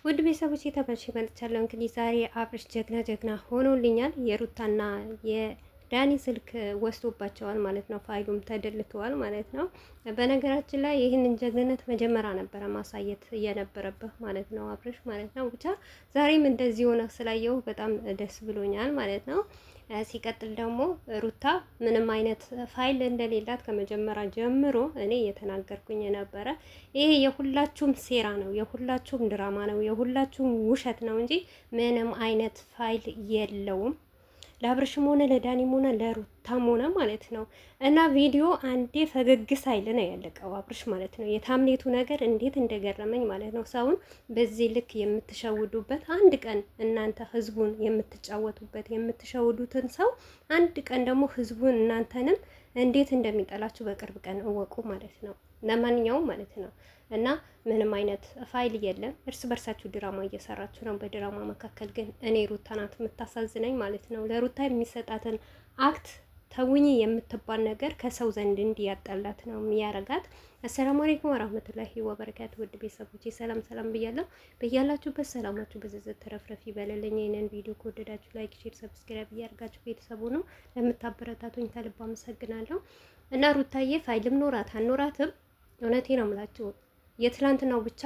ውድ ቤተሰቦች ተመልሼ መጥቻለሁ። እንግዲህ ዛሬ አብርሽ ጀግና ሆኖልኛል። የሩታና የዳኒ ስልክ ወስዶባቸዋል ማለት ነው። ፋይሉም ተደልተዋል ማለት ነው። በነገራችን ላይ ይህንን ጀግንነት መጀመሪያ ነበረ ማሳየት የነበረበት ማለት ነው፣ አብርሽ ማለት ነው። ብቻ ዛሬም እንደዚህ ሆነ ስላየው በጣም ደስ ብሎኛል ማለት ነው። ሲቀጥል ደግሞ ሩታ ምንም አይነት ፋይል እንደሌላት ከመጀመሪያ ጀምሮ እኔ እየተናገርኩኝ ነበረ። ይሄ የሁላችሁም ሴራ ነው፣ የሁላችሁም ድራማ ነው፣ የሁላችሁም ውሸት ነው እንጂ ምንም አይነት ፋይል የለውም። ለአብርሽም ሆነ ለዳኒም ሆነ ለሩታም ሆነ ማለት ነው። እና ቪዲዮ አንዴ ፈገግ ሳይል ነው ያለቀው አብርሽ ማለት ነው። የታምኔቱ ነገር እንዴት እንደገረመኝ ማለት ነው። ሰውን በዚህ ልክ የምትሸውዱበት አንድ ቀን እናንተ ህዝቡን የምትጫወቱበት የምትሸውዱትን ሰው አንድ ቀን ደግሞ ህዝቡን እናንተንም እንዴት እንደሚጠላችሁ በቅርብ ቀን እወቁ ማለት ነው። ለማንኛውም ማለት ነው እና ምንም አይነት ፋይል የለም። እርስ በርሳችሁ ድራማ እየሰራችሁ ነው። በድራማ መካከል ግን እኔ ሩታ ናት የምታሳዝነኝ ማለት ነው። ለሩታ የሚሰጣትን አክት ተውኝ የምትባል ነገር ከሰው ዘንድ እንዲያጣላት ነው የሚያረጋት። አሰላሙ አለይኩም ወራህመቱላሂ ወበረካቱ። ውድ ቤተሰቦቼ ሰላም ብያለሁ። በያላችሁበት ሰላማችሁ በዘዘት ተረፍረፍ ይበለልኝ። ይሄንን ቪዲዮ ከወደዳችሁ ላይክ፣ ሼር፣ ሰብስክራይብ እያደረጋችሁ ቤተሰቡ ነው ለምታበረታቱኝ ከልብ አመሰግናለሁ። እና ሩታዬ ፋይልም ኖራት አኖራትም እውነቴ ነው የምላችሁ የትላንትናው ብቻ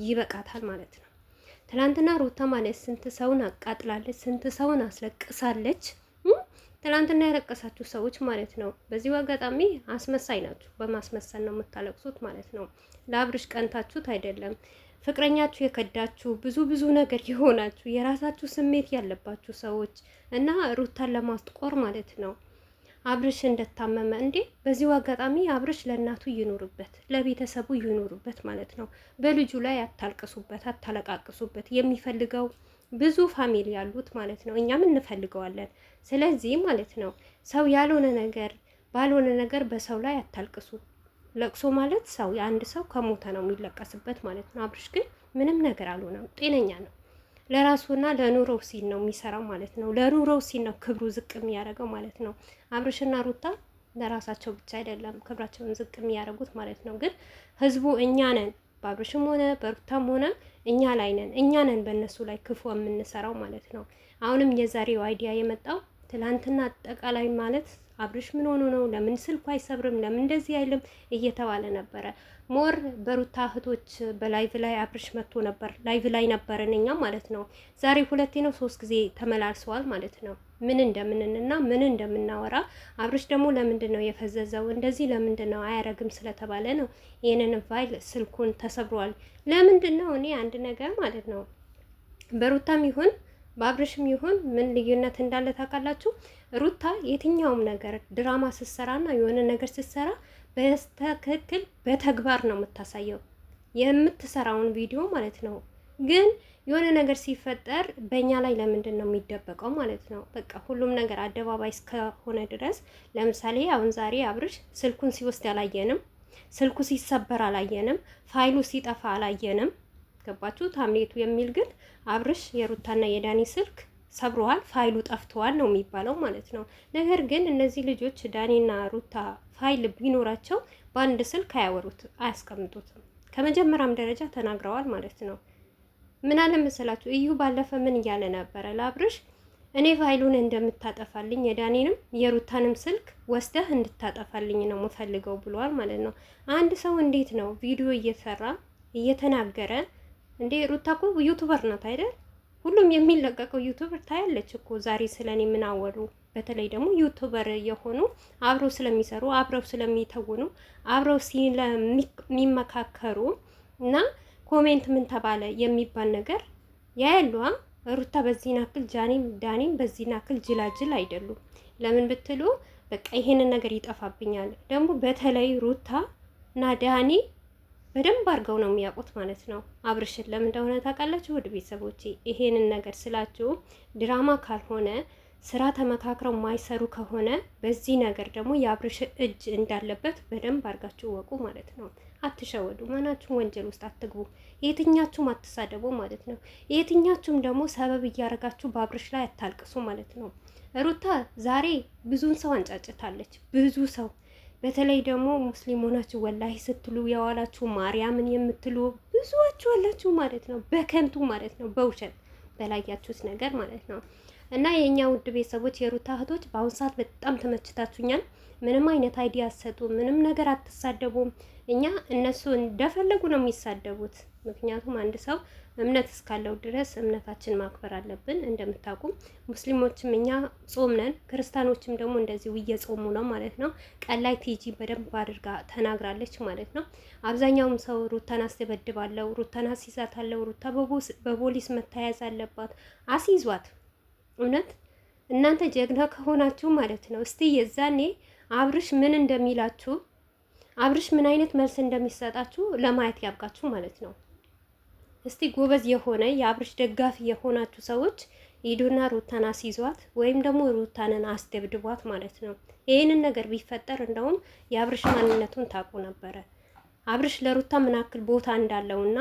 ይበቃታል ማለት ነው። ትላንትና ሩታ ማለት ስንት ሰውን አቃጥላለች፣ ስንት ሰውን አስለቅሳለች። ትላንትና ያለቀሳችሁ ሰዎች ማለት ነው በዚሁ አጋጣሚ አስመሳይ ናችሁ። በማስመሰል ነው የምታለቅሱት ማለት ነው። ለአብርሽ ቀንታችሁት አይደለም። ፍቅረኛችሁ የከዳችሁ ብዙ ነገር የሆናችሁ የራሳችሁ ስሜት ያለባችሁ ሰዎች እና ሩታን ለማስቆር ማለት ነው አብርሽ እንደታመመ እንዴ! በዚሁ አጋጣሚ አብርሽ ለእናቱ ይኑርበት፣ ለቤተሰቡ ይኑርበት ማለት ነው። በልጁ ላይ አታልቅሱበት፣ አታለቃቅሱበት። የሚፈልገው ብዙ ፋሚሊ ያሉት ማለት ነው። እኛም እንፈልገዋለን። ስለዚህ ማለት ነው ሰው ያልሆነ ነገር ባልሆነ ነገር በሰው ላይ አታልቅሱ። ለቅሶ ማለት ሰው የአንድ ሰው ከሞተ ነው የሚለቀስበት ማለት ነው። አብርሽ ግን ምንም ነገር አልሆነም፣ ጤነኛ ነው። ለራሱና ለኑሮው ሲል ነው የሚሰራው ማለት ነው። ለኑሮው ሲል ነው ክብሩ ዝቅ የሚያደርገው ማለት ነው። አብርሽና ሩታ ለራሳቸው ብቻ አይደለም ክብራቸውን ዝቅ የሚያደርጉት ማለት ነው። ግን ህዝቡ እኛ ነን፣ በአብርሽም ሆነ በሩታም ሆነ እኛ ላይ ነን፣ እኛ ነን በእነሱ ላይ ክፉ የምንሰራው ማለት ነው። አሁንም የዛሬው አይዲያ የመጣው ትላንትና አጠቃላይ ማለት አብርሽ ምን ሆኖ ነው? ለምን ስልኩ አይሰብርም? ለምን እንደዚህ አይልም እየተባለ ነበረ። ሞር በሩታ እህቶች በላይቭ ላይ አብርሽ መጥቶ ነበር። ላይቭ ላይ ነበርን እኛ ማለት ነው። ዛሬ 2 ነው 3 ጊዜ ተመላልሰዋል ማለት ነው። ምን እንደምንና ምን እንደምናወራ አብርሽ ደግሞ ለምንድን ነው የፈዘዘው? እንደዚህ ለምንድን ነው አያረግም ስለተባለ ነው። ይሄንን ፋይል ስልኩን ተሰብሯል። ለምንድን ነው? እኔ አንድ ነገር ማለት ነው በሩታም ይሁን በአብርሽም ይሁን ምን ልዩነት እንዳለ ታውቃላችሁ? ሩታ የትኛውም ነገር ድራማ ስትሰራና የሆነ ነገር ስትሰራ በስተክክል በተግባር ነው የምታሳየው የምትሰራውን ቪዲዮ ማለት ነው። ግን የሆነ ነገር ሲፈጠር በእኛ ላይ ለምንድን ነው የሚደበቀው ማለት ነው? በቃ ሁሉም ነገር አደባባይ እስከሆነ ድረስ ለምሳሌ አሁን ዛሬ አብርሽ ስልኩን ሲወስድ አላየንም፣ ስልኩ ሲሰበር አላየንም፣ ፋይሉ ሲጠፋ አላየንም። ገባችሁ? ታምኔቱ የሚል ግን አብርሽ የሩታና የዳኒ ስልክ ሰብረዋል፣ ፋይሉ ጠፍተዋል ነው የሚባለው ማለት ነው። ነገር ግን እነዚህ ልጆች ዳኒና ሩታ ፋይል ቢኖራቸው በአንድ ስልክ አያወሩት፣ አያስቀምጡትም። ከመጀመሪያም ደረጃ ተናግረዋል ማለት ነው። ምን አለ መሰላችሁ? እዩ ባለፈ ምን እያለ ነበረ ለአብርሽ? እኔ ፋይሉን እንደምታጠፋልኝ የዳኒንም የሩታንም ስልክ ወስደህ እንድታጠፋልኝ ነው የምፈልገው ብሏል ማለት ነው። አንድ ሰው እንዴት ነው ቪዲዮ እየሰራ እየተናገረ እንዴ? ሩታ እኮ ዩቱበር ናት አይደል? ሁሉም የሚለቀቀው ዩቱበር ታያለች እኮ። ዛሬ ስለኔ ምን አወሩ? በተለይ ደግሞ ዩቱበር የሆኑ አብረው ስለሚሰሩ አብረው ስለሚተውኑ አብረው ስለሚመካከሩ እና ኮሜንት ምን ተባለ የሚባል ነገር ያያሉ። ሩታ በዚህ ናክል ዳኒም በዚህ ናክል ጅላጅል አይደሉም። ለምን ብትሉ በቃ ይሄንን ነገር ይጠፋብኛል። ደግሞ በተለይ ሩታ እና ዳኒ በደንብ አድርገው ነው የሚያውቁት ማለት ነው። አብርሽን ለምን እንደሆነ ታውቃላችሁ? ውድ ቤተሰቦቼ ይሄንን ነገር ስላችሁ ድራማ ካልሆነ ስራ ተመካክረው ማይሰሩ ከሆነ በዚህ ነገር ደግሞ የአብርሽ እጅ እንዳለበት በደንብ አድርጋችሁ ወቁ ማለት ነው። አትሸወዱ፣ ማናችሁም ወንጀል ውስጥ አትግቡ፣ የትኛችሁም አትሳደቡ ማለት ነው። የትኛችሁም ደግሞ ሰበብ እያደረጋችሁ በአብርሽ ላይ አታልቅሱ ማለት ነው። ሩታ ዛሬ ብዙን ሰው አንጫጭታለች፣ ብዙ ሰው በተለይ ደግሞ ሙስሊም ሆናችሁ ወላሂ ስትሉ የዋላችሁ ማርያምን የምትሉ ብዙዎቹ አላችሁ ማለት ነው። በከንቱ ማለት ነው፣ በውሸት በላያችሁት ነገር ማለት ነው። እና የእኛ ውድ ቤተሰቦች የሩታ እህቶች በአሁኑ ሰዓት በጣም ተመችታችሁኛል። ምንም አይነት አይዲያ አትሰጡ፣ ምንም ነገር አትሳደቡም። እኛ እነሱ እንደፈለጉ ነው የሚሳደቡት። ምክንያቱም አንድ ሰው እምነት እስካለው ድረስ እምነታችን ማክበር አለብን። እንደምታውቁም ሙስሊሞችም እኛ ጾም ነን፣ ክርስቲያኖችም ደግሞ እንደዚሁ እየጾሙ ነው ማለት ነው። ቀን ላይ ቲጂ በደንብ አድርጋ ተናግራለች ማለት ነው። አብዛኛውም ሰው ሩታን አስደበድባለሁ፣ ሩታን አስይዛታለሁ፣ ሩታ በፖሊስ መታያዝ አለባት። አስይዟት። እውነት እናንተ ጀግና ከሆናችሁ ማለት ነው። እስቲ የዛኔ አብርሽ ምን እንደሚላችሁ፣ አብርሽ ምን አይነት መልስ እንደሚሰጣችሁ ለማየት ያብቃችሁ ማለት ነው። እስቲ ጎበዝ የሆነ የአብርሽ ደጋፊ የሆናችሁ ሰዎች ሂዱና ሩታን አስይዟት ወይም ደግሞ ሩታንን አስደብድቧት ማለት ነው። ይህንን ነገር ቢፈጠር እንደውም የአብርሽ ማንነቱን ታውቁ ነበረ። አብርሽ ለሩታ ምናክል ቦታ እንዳለውና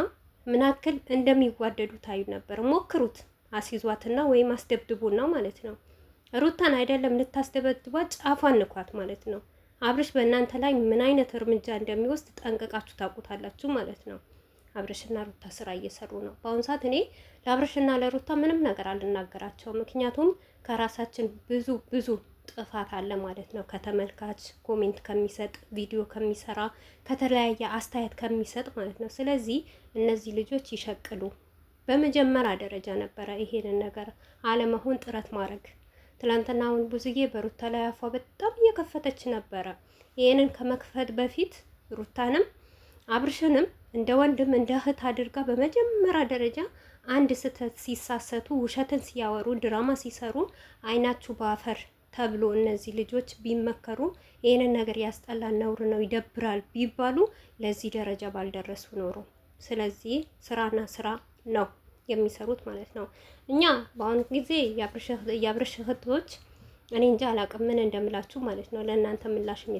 ምናክል እንደሚዋደዱ ታዩ ነበር። ሞክሩት፣ አስይዟትና ወይም አስደብድቡና ማለት ነው። ሩታን አይደለም ልታስደበድቧት፣ ጫፏን ንኳት ማለት ነው። አብርሽ በእናንተ ላይ ምን አይነት እርምጃ እንደሚወስድ ጠንቅቃችሁ ታውቁታላችሁ ማለት ነው። አብርሽና ሩታ ስራ እየሰሩ ነው በአሁኑ ሰዓት። እኔ ለአብርሽና ለሩታ ምንም ነገር አልናገራቸው፣ ምክንያቱም ከራሳችን ብዙ ጥፋት አለ ማለት ነው። ከተመልካች ኮሜንት ከሚሰጥ፣ ቪዲዮ ከሚሰራ፣ ከተለያየ አስተያየት ከሚሰጥ ማለት ነው። ስለዚህ እነዚህ ልጆች ይሸቅሉ። በመጀመሪያ ደረጃ ነበረ ይሄንን ነገር አለመሆን ጥረት ማድረግ። ትላንትና አሁን ብዙዬ በሩታ ላይ አፏ በጣም እየከፈተች ነበረ። ይሄንን ከመክፈት በፊት ሩታንም አብርሽንም እንደ ወንድም እንደ እህት አድርጋ በመጀመሪያ ደረጃ አንድ ስህተት ሲሳሰቱ፣ ውሸትን ሲያወሩ፣ ድራማ ሲሰሩ አይናችሁ በአፈር ተብሎ እነዚህ ልጆች ቢመከሩ ይህንን ነገር ያስጠላል፣ ነውር ነው፣ ይደብራል ቢባሉ ለዚህ ደረጃ ባልደረሱ ኖሮ። ስለዚህ ስራና ስራ ነው የሚሰሩት ማለት ነው። እኛ በአሁኑ ጊዜ የአብርሽ እህቶች እኔ እንጃ አላቅም ምን እንደምላችሁ ማለት ነው። ለእናንተ ምላሽም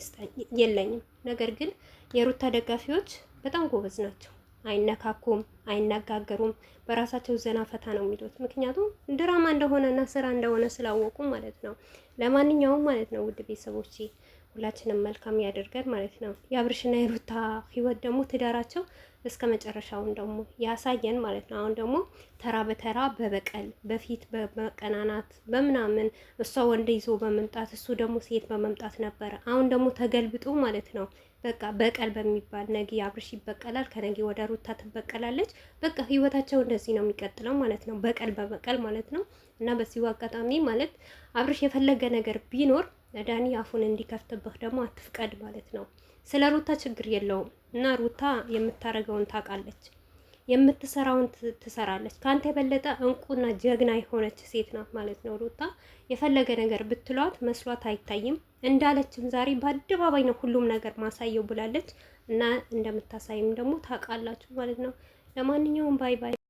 የለኝም። ነገር ግን የሩታ ደጋፊዎች በጣም ጎበዝ ናቸው። አይነካኩም፣ አይነጋገሩም። በራሳቸው ዘና ፈታ ነው የሚሉት። ምክንያቱም ድራማ እንደሆነና ስራ እንደሆነ ስላወቁ ማለት ነው። ለማንኛውም ማለት ነው ውድ ቤተሰቦቼ ሁላችንም መልካም ያደርገን ማለት ነው። የአብርሽና የሩታ ህይወት ደግሞ ትዳራቸው እስከ መጨረሻውን ደግሞ ያሳየን ማለት ነው። አሁን ደግሞ ተራ በተራ በበቀል በፊት በመቀናናት በምናምን እሷ ወንድ ይዞ በመምጣት እሱ ደግሞ ሴት በመምጣት ነበረ። አሁን ደግሞ ተገልብጦ ማለት ነው። በቃ በቀል በሚባል ነገ አብርሽ ይበቀላል፣ ከነገ ወደ ሩታ ትበቀላለች። በቃ ህይወታቸው እንደዚህ ነው የሚቀጥለው ማለት ነው። በቀል በበቀል ማለት ነው። እና በዚሁ አጋጣሚ ማለት አብርሽ የፈለገ ነገር ቢኖር ዳኒ አፉን እንዲከፍትብህ ደግሞ አትፍቀድ ማለት ነው። ስለ ሩታ ችግር የለውም እና ሩታ የምታረገውን ታውቃለች፣ የምትሰራውን ትሰራለች። ካንተ የበለጠ እንቁና ጀግና የሆነች ሴት ናት ማለት ነው ሩታ። የፈለገ ነገር ብትሏት መስሏት አይታይም። እንዳለችም ዛሬ በአደባባይ ነው ሁሉም ነገር ማሳየው ብላለች እና እንደምታሳይም ደግሞ ታውቃላችሁ ማለት ነው። ለማንኛውም ባይ ባይ።